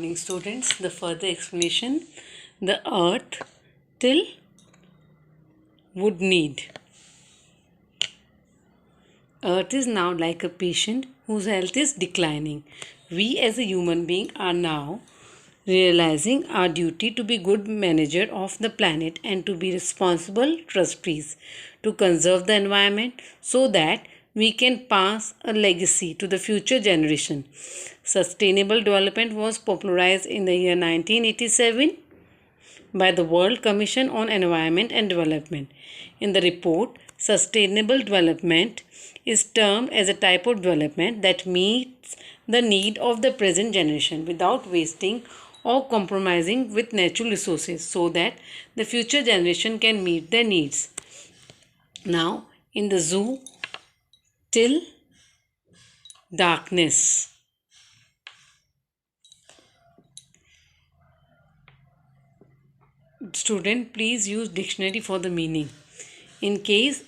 Morning, students. The further explanation: the earth till would need. Earth is now like a patient whose health is declining. We as a human being are now realizing our duty to be good manager of the planet and to be responsible trustees to conserve the environment so that we can pass a legacy to the future generation. Sustainable development was popularized in the year 1987 by the World Commission on Environment and Development. In the report, sustainable development is termed as a type of development that meets the need of the present generation without wasting or compromising with natural resources so that the future generation can meet their needs. Now, in the zoo, till darkness. Student, please use dictionary for the meaning. In case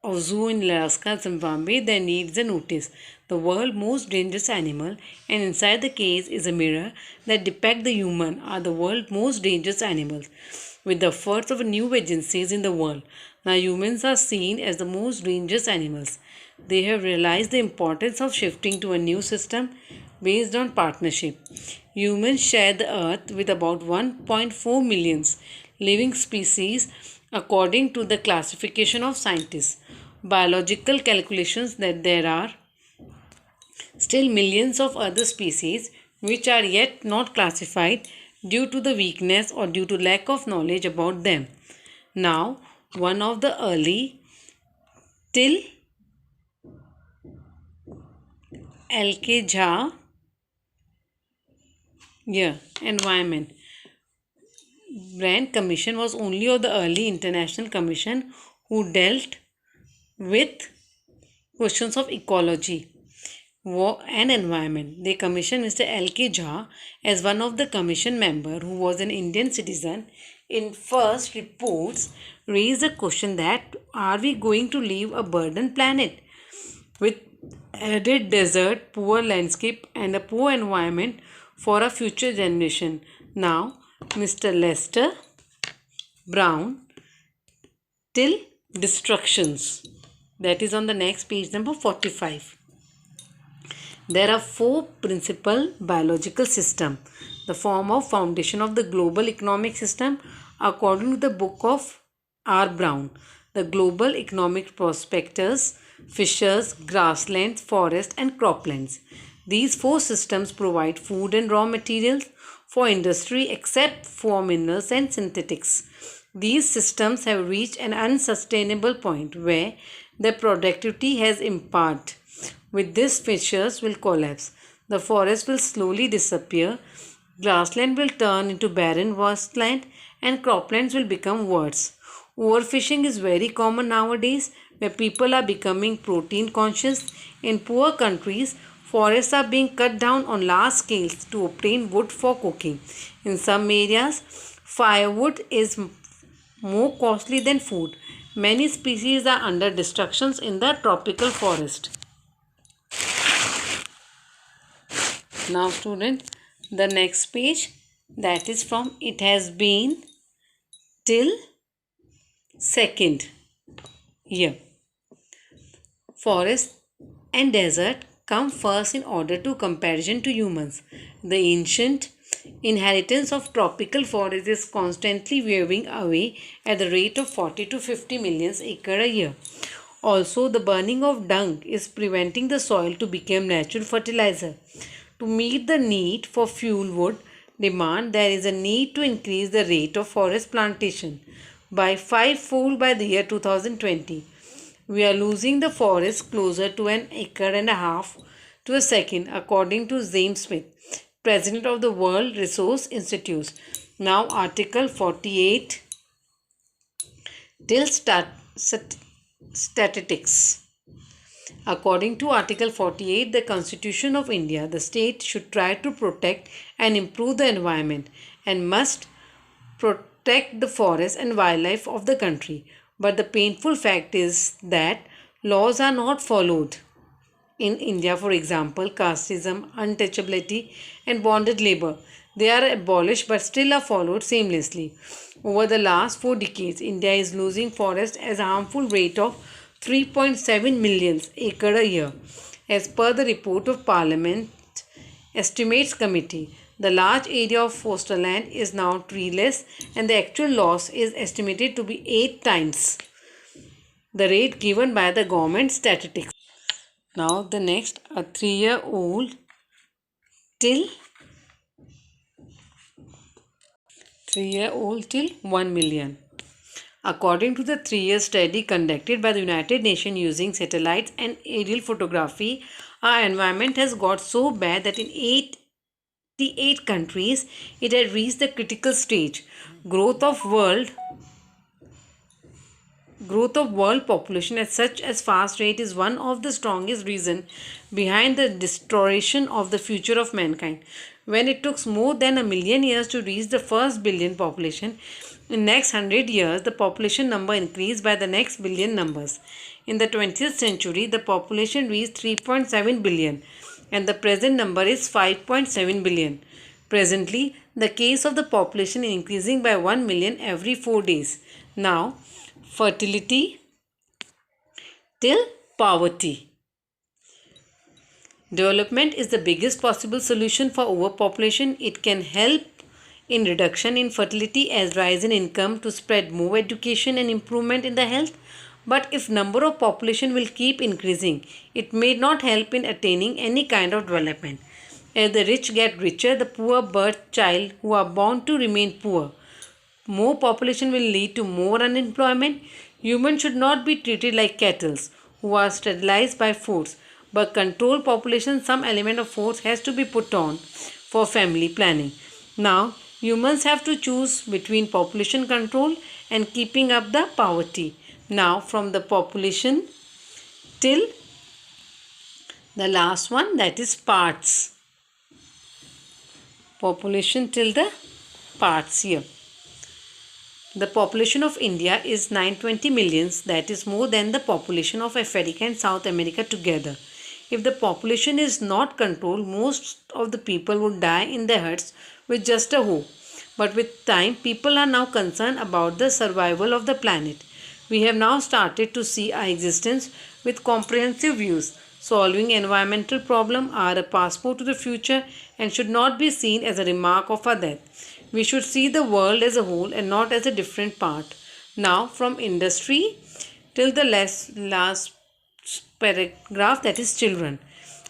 of zoo in Alaska, Zimbabwe, there needs a notice. The world's most dangerous animal, and inside the case is a mirror that depict the human are the world's most dangerous animals. With the efforts of new agencies in the world, now humans are seen as the most dangerous animals. They have realized the importance of shifting to a new system based on partnership. Humans share the earth with about 1.4 million living species according to the classification of scientists. Biological calculations that there are still millions of other species which are yet not classified due to the weakness or due to lack of knowledge about them. Now, one of the early till L.K. Jha, environment. Brand Commission was only of the early international commission who dealt with questions of ecology and environment. They commissioned Mr. L.K. Jha as one of the commission member who was an Indian citizen. In first reports raised the question that are we going to leave a burdened planet with arid desert, poor landscape and a poor environment for a future generation. Now, Mr. Lester Brown, till destructions. That is on the next page number 45. There are four principal biological systems. The form of foundation of the global economic system according to the book of R. Brown. The global economic prospectors, fishers, grasslands, forests and croplands. These four systems provide food and raw materials for industry except for minerals and synthetics. These systems have reached an unsustainable point where their productivity has impaired. With this, fishers will collapse. The forest will slowly disappear. Grassland will turn into barren wasteland and croplands will become worse. Overfishing is very common nowadays where people are becoming protein conscious. In poor countries, forests are being cut down on large scales to obtain wood for cooking. In some areas, firewood is more costly than food. Many species are under destruction in the tropical forest. Now, student, the next page, that is from it has been till second year. Forest and desert come first in order to comparison to humans. The ancient inheritance of tropical forest is constantly wearing away at the rate of 40 to 50 million acres a year. Also, the burning of dung is preventing the soil to become natural fertilizer. To meet the need for fuel wood demand, there is a need to increase the rate of forest plantation by fivefold by the year 2020. We are losing the forest closer to an acre and a half to a second, according to James Smith, president of the World Resource Institute. Now, Article 48 till statistics. According to Article 48, the Constitution of India, the state should try to protect and improve the environment and must protect the forest and wildlife of the country. But the painful fact is that laws are not followed. in India, for example, casteism, untouchability, and bonded labor. They are abolished but still are followed seamlessly. Over the last 4 decades, India is losing forest at a harmful rate of 3.7 million acres a year, as per the report of Parliament Estimates Committee. The large area of forest land is now treeless, and the actual loss is estimated to be 8 times the rate given by the government statistics. Now the next, a 3 year old till 1 million. According to the 3 year study conducted by the United Nations using satellites and aerial photography, our environment has got so bad that in 88 countries it had reached the critical stage. Growth of world Growth of world population at such a fast rate is one of the strongest reasons behind the distortion of the future of mankind. When it took more than a million years to reach the first billion population, in next 100 years the population number increased by the next billion numbers. In the 20th century, the population reached 3.7 billion and the present number is 5.7 billion. Presently, the case of the population is increasing by 1 million every 4 days. Now, fertility till poverty. Development is the biggest possible solution for overpopulation. It can help in reduction in fertility as rise in income to spread more education and improvement in the health. But if number of population will keep increasing, it may not help in attaining any kind of development. As the rich get richer, the poor birth child who are born to remain poor. More population will lead to more unemployment. Humans should not be treated like cattle who are sterilized by force. But control population, some element of force has to be put on for family planning. Now, humans have to choose between population control and keeping up the poverty. Now, from the population till the last one, that is parts. Population till the parts here. The population of India is 920 millions, that is more than the population of Africa and South America together. If the population is not controlled, most of the people would die in their huts with just a hoe. But with time, people are now concerned about the survival of the planet. We have now started to see our existence with comprehensive views. Solving environmental problems are a passport to the future and should not be seen as a remark of our death. We should see the world as a whole and not as a different part. Now, from industry till the last paragraph, that is children.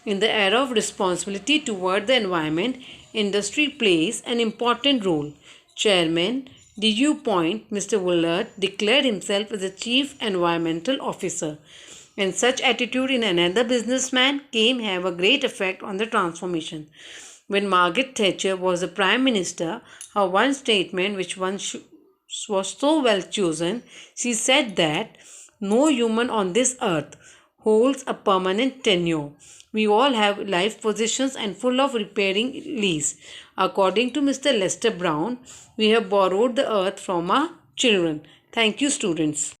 In the era of responsibility toward the environment, industry plays an important role. Chairman DU Point, Mr. Willard, declared himself as a chief environmental officer. And such attitude in another businessman came have a great effect on the transformation. When Margaret Thatcher was the Prime Minister, her one statement, which was so well chosen, she said that no human on this earth holds a permanent tenure. We all have life positions and full of repairing lease. According to Mr. Lester Brown, we have borrowed the earth from our children. Thank you, students.